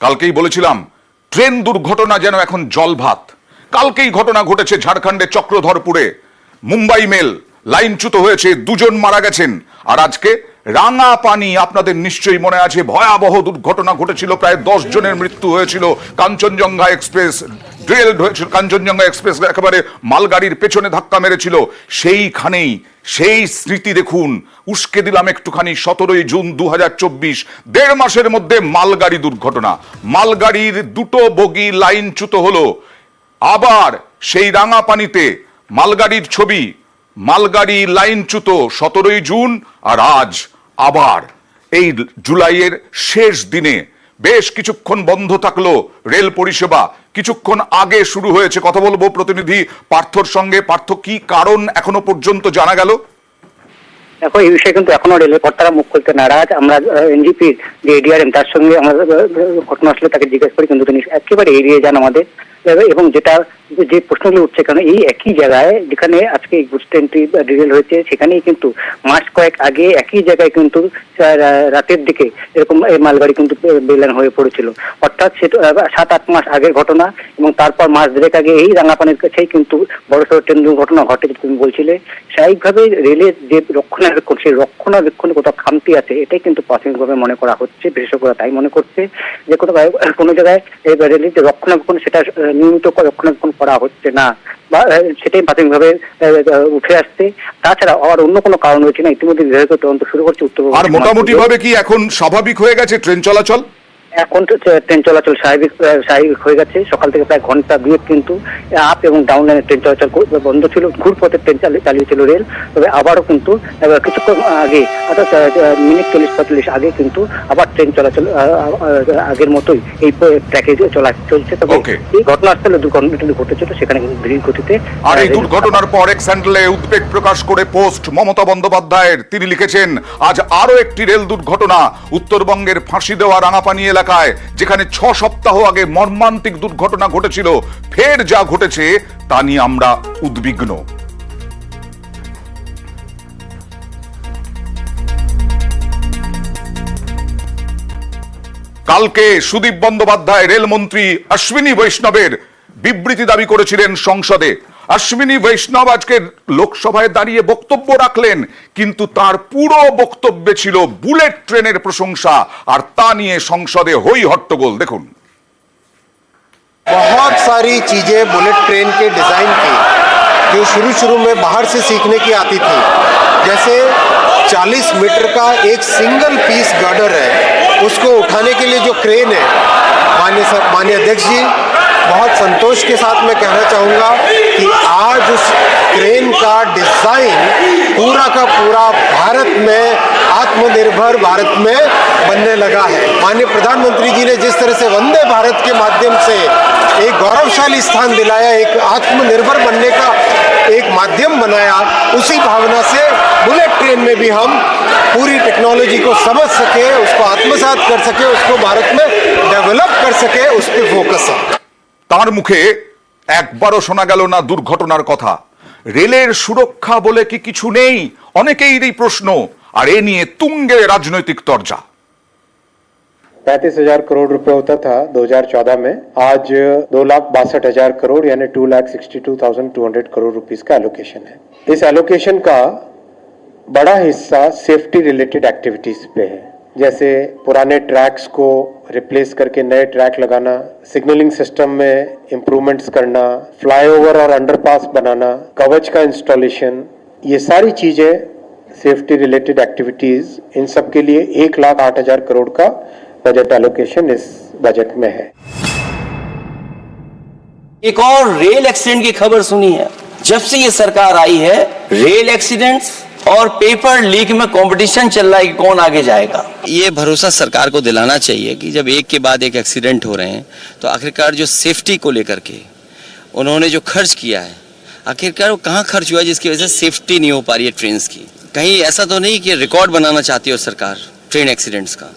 কালকেই বলেছিলাম ট্রেন দুর্ঘটনা যেন এখন জলভাত। কালকেই ঘটনা ঘটেছে ঝাড়খণ্ডের চক্রধরপুরে, মুম্বাই মেল লাইনচ্যুত হয়েছে, 2 জন মারা গেছেন। আর আজকে রাঙাপানি, আপনাদের নিশ্চয়ই মনে আছে ভয়াবহ দুর্ঘটনা ঘটেছিল, প্রায় 10 জনের মৃত্যু হয়েছিল। কাঞ্চনজঙ্ঘা এক্সপ্রেস ড্রেলড হয়েছিল, কাঞ্চনজঙ্ঘা এক্সপ্রেস একেবারে মালগাড়ির পেছনে ধাক্কা মেরেছিল। সেইখানেই সেই স্মৃতি দেখুন, উস্কে দিলাম একটুখানি। 17ই জুন 2024, 1.5 মাসের মধ্যে মালগাড়ি দুর্ঘটনা, মালগাড়ির 2টো বগি লাইনচ্যুত হলো। আবার সেই রাঙাপানিতে মালগাড়ির ছবি, মালগাড়ি লাইনচ্যুত 17ই জুন। আর আজ আবার এই জুলাইয়ের শেষ দিনে বেশ কিছুক্ষণ বন্ধ থাকলো রেল পরিষেবা, কিছুক্ষণ আগে শুরু হয়েছে। কথা বলবো প্রতিনিধি পার্থর সঙ্গে। পার্থ, কি কারণ এখনো পর্যন্ত জানা গেল? দেখো, এই বিষয়ে কিন্তু এখনো রেলের কর্তারা মুখ খুলতে নারাজ। আমরা এনজিপি যে এডিআরএম তার সঙ্গে আমরা ঘটনা আসলে তাকে জিজ্ঞেস করি, কিন্তু তিনি একেবারে এড়িয়ে যান আমাদের। এবং যে প্রশ্নগুলো উঠছে, কারণ এই একই জায়গায় যেখানে আজকে এই গুডস ট্রেনটি ডিরেল হয়েছে, সেখানেই কিন্তু মাস কয়েক আগে একই জায়গায় কিন্তু রাতের দিকে এরকম এই মালগাড়ি কিন্তু বেলান হয়ে পড়েছিল। অর্থাৎ সেটা 7-8 মাস আগের ঘটনা, এবং তারপর মাস 2 আগে এই রাঙাপানির কাছেই কিন্তু বড়সড় ট্রেন দুর্ঘটনা ঘটে, তুমি বলছিলে। স্বাভাবিকভাবে রেলের যে রক্ষণাবেক্ষণ, সেই রক্ষণাবেক্ষণে কোথাও খামতি আছে, এটাই কিন্তু প্রাথমিকভাবে মনে করা হচ্ছে। বিশেষজ্ঞরা তাই মনে করছে যে কোনো জায়গায় রেলের যে রক্ষণাবেক্ষণ, সেটা নিয়মিত রক্ষণাবেক্ষণ করা হচ্ছে না, বা সেটাই প্রাথমিকভাবে উঠে আসছে। তাছাড়া আর অন্য কোনো কারণ রয়েছে না। ইতিমধ্যে বিভাগীয় তদন্ত শুরু করছে উত্তর। আর মোটামুটি ভাবে কি এখন স্বাভাবিক হয়ে গেছে ট্রেন চলাচল? এখন ট্রেন চলাচল স্বাভাবিক হয়ে গেছে। সকাল থেকে প্রায় ঘন্টা 2 কিন্তু আপ এবং ডাউন লাইনের ট্রেন চলাচল বন্ধ ছিল, ঘুরপথের ট্রেন চালিয়েছিল রেল। তবে আবারও কিন্তু কিছুক্ষণ আগে, অর্থাৎ মিনিট 40-45 আগে কিন্তু আবার ট্রেন চলাচল আগের মতোই এই ট্র্যাকে চলছে। তবে এই ঘটনাস্থলে দুর্ঘটনাটি ঘটেছিল, সেখানে কিন্তু ধীর গতিতে। আর এই দুর্ঘটনার পর এক্স হ্যান্ডেলে উদ্বেগ প্রকাশ করে পোস্ট মমতা বন্দ্যোপাধ্যায়ের, তিনি লিখেছেন আজ আরো একটি রেল দুর্ঘটনা উত্তরবঙ্গের ফাঁসি দেওয়া রাঙাপানি এলাকায়, যেখানে 6 সপ্তাহ আগে মর্মান্তিক দুর্ঘটনা ঘটেছিল। ফের যা ঘটেছে তা নিয়ে আমরা উদ্বিগ্ন। কালকে সুদীপ বন্দ্যোপাধ্যায় রেলমন্ত্রী অশ্বিনী বৈষ্ণবের বিবৃতি দাবি করেছিলেন সংসদে। অশ্বিনী বৈষ্ণব আজকে লোকসভায় দাঁড়িয়ে বক্তব্য রাখলেন, কিন্তু তার পুরো বক্তব্যে ছিল বুলেট ট্রেনের প্রশংসা, আর তা নিয়ে সংসদে হই হট্টগোল। দেখুন, बहुत सारी चीजें बुलेट ट्रेन के डिजाइन की जो शुरू में बाहर से सीखने की आती थी, जैसे 40 मीटर का एक सिंगल पीस गर्डर है, उसको उठाने के लिए जो क्रेन है, माननीय अध्यक्ष जी, बहुत संतोष के साथ मैं कहना चाहूँगा कि आज उस क्रेन का डिजाइन पूरा का पूरा भारत में, आत्मनिर्भर भारत में बनने लगा है। माननीय प्रधानमंत्री जी ने जिस तरह से वंदे भारत के माध्यम से एक गौरवशाली स्थान दिलाया, एक आत्मनिर्भर बनने का एक माध्यम बनाया, उसी भावना से बुलेट ट्रेन में भी हम पूरी टेक्नोलॉजी को समझ सके, उसको आत्मसात कर सके, उसको भारत में डेवलप कर सके, उस पर फोकस है। তার মুখে একবারও শোনা গেল না দুর্ঘটনার কথা। রেলের সুরক্ষা বলে কি কিছু নেই? অনেকেই এই প্রশ্ন, আর এ নিয়ে তুঙ্গে রাজনৈতিক তরজা। 35,000 करोड़ रुपए होता था 2014 में, आज 2,62,000 करोड़ यानी 2,62,200 करोड़ रुपीस का एलोकेशन है। इस एलोकेशन का बड़ा हिस्सा सेफ्टी रिलेटेड एक्टिविटीज पे है, जैसे पुराने ट्रैक्स को रिप्लेस करके नए ट्रैक लगाना, सिग्नलिंग सिस्टम में इम्प्रूवमेंट्स करना, फ्लाईओवर और अंडरपास बनाना, कवच का इंस्टॉलेशन, ये सारी चीजें सेफ्टी रिलेटेड एक्टिविटीज, इन सब के लिए 1,08,000 करोड़ का बजट एलोकेशन इस बजट में है। एक और रेल एक्सीडेंट की खबर सुनी है। जब से ये सरकार आई है, रेल एक्सीडेंट्स और पेपर लीक में कंपटीशन चल रहा है कि कौन आगे जाएगा। ये भरोसा सरकार को दिलाना चाहिए कि जब एक के बाद एक एक्सीडेंट हो रहे हैं, तो आखिरकार जो सेफ्टी को लेकर के उन्होंने जो खर्च किया है, आखिरकार वो कहाँ खर्च हुआ है जिसकी वजह से सेफ्टी नहीं हो पा रही है ट्रेन की। कहीं ऐसा तो नहीं कि रिकॉर्ड बनाना चाहती हो सरकार ट्रेन एक्सीडेंट्स का।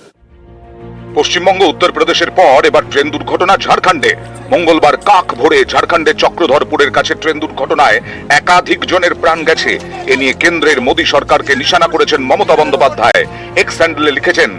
পশ্চিমবঙ্গ উত্তরপ্রদেশের পর এবার ট্রেন দুর্ঘটনা ঝাড়খণ্ডে। মঙ্গলবার কাক ভোরে ঝাড়খণ্ডের চক্রধরপুরের কাছে ট্রেন দুর্ঘটনায় একাধিক জনের প্রাণ গেছে। এ নিয়ে কেন্দ্রের মোদী সরকারকে নিশানা করেছেন মমতা বন্দ্যোপাধ্যায়। এক্স হ্যান্ডেলে লিখেছেন,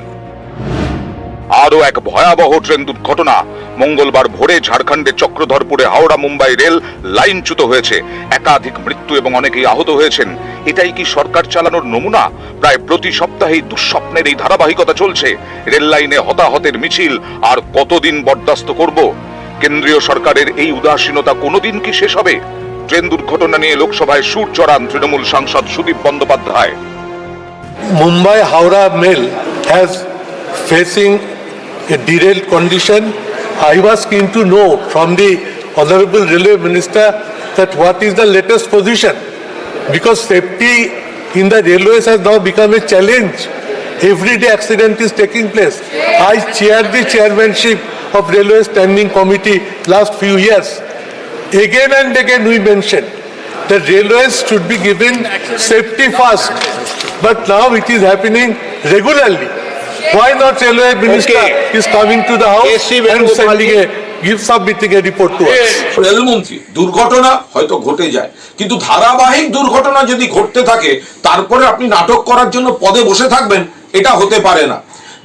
আরো এক ভয়াবহ ট্রেন দুর্ঘটনা মঙ্গলবার ভোরে ঝাড়খণ্ডের চক্রধরপুরে হাওড়া মুম্বাই রেল লাইনচ্যুত হয়েছে। একাধিক মৃত্যু এবং অনেকেই আহত হয়েছেন। এটাই কি সরকার চালানোর নমুনা? প্রায় প্রতি সপ্তাহেই দুঃস্বপ্নের এই ধারাবাহিকতা চলছে। রেল লাইনে হতাহতের মিছিল আর কতদিন বরদাস্ত করব? কেন্দ্রীয় সরকারের এই উদাসীনতা কোনোদিন কি শেষ হবে? ট্রেন দুর্ঘটনা নিয়ে লোকসভায় সুর চড়ান তৃণমূল সাংসদ Sudip Bandyopadhyay. Mumbai Howrah Mail has facing a derailed condition. I was keen to know from the Honorable Railway Minister that what is the latest position, because safety in the railways has now become a challenge. Every day accident is taking place. I chaired the chairmanship of Railway Standing Committee last few years. Again and again we mentioned that railways should be given safety first, but now it is happening regularly. Why not Railway Minister is coming to the house and submitting a report to us? রেলমন্ত্রী, দুর্ঘটনা হয়তো ঘটে যায়, কিন্তু ধারাবাহিক দুর্ঘটনা যদি ঘটতে থাকে তারপরে আপনি নাটক করার জন্য পদে বসে থাকবেন, এটা হতে পারে না।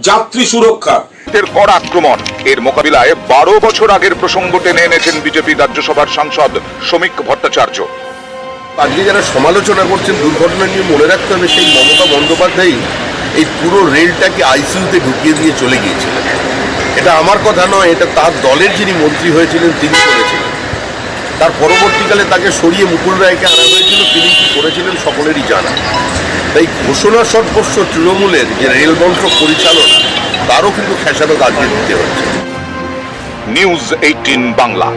যাত্রী সুরক্ষা এর কড়া আক্রমণ, এর মোকাবিলায় 12 বছর আগের প্রসঙ্গ টেনে এনেছেন বিজেপি রাজ্যসভার সাংসদ শ্রমিক ভট্টাচার্য। আজকে যারা সমালোচনা করছেন দুর্ঘটনা নিয়ে, মনে রাখতে হবে সেই মমতা বন্দ্যোপাধ্যায় এই পুরো রেলটাকে আইসিইউতে ঢুকিয়ে দিয়ে চলে গিয়েছিলেন। এটা আমার কথা নয়, এটা তার দলের যিনি মন্ত্রী হয়েছিলেন তিনি করেছিলেন। তার পরবর্তীকালে তাকে সরিয়ে মুকুল রায়কে আনা হয়েছিল, তিনি কি করেছিলেন সকলেরই জানা। তাই ঘোষণা সর্বস্ব তৃণমূলের যে রেলমন্ত্রক পরিচালনা, তারও কিন্তু খেসারত আজকে দিতে হচ্ছে। নিউজ 18 বাংলা।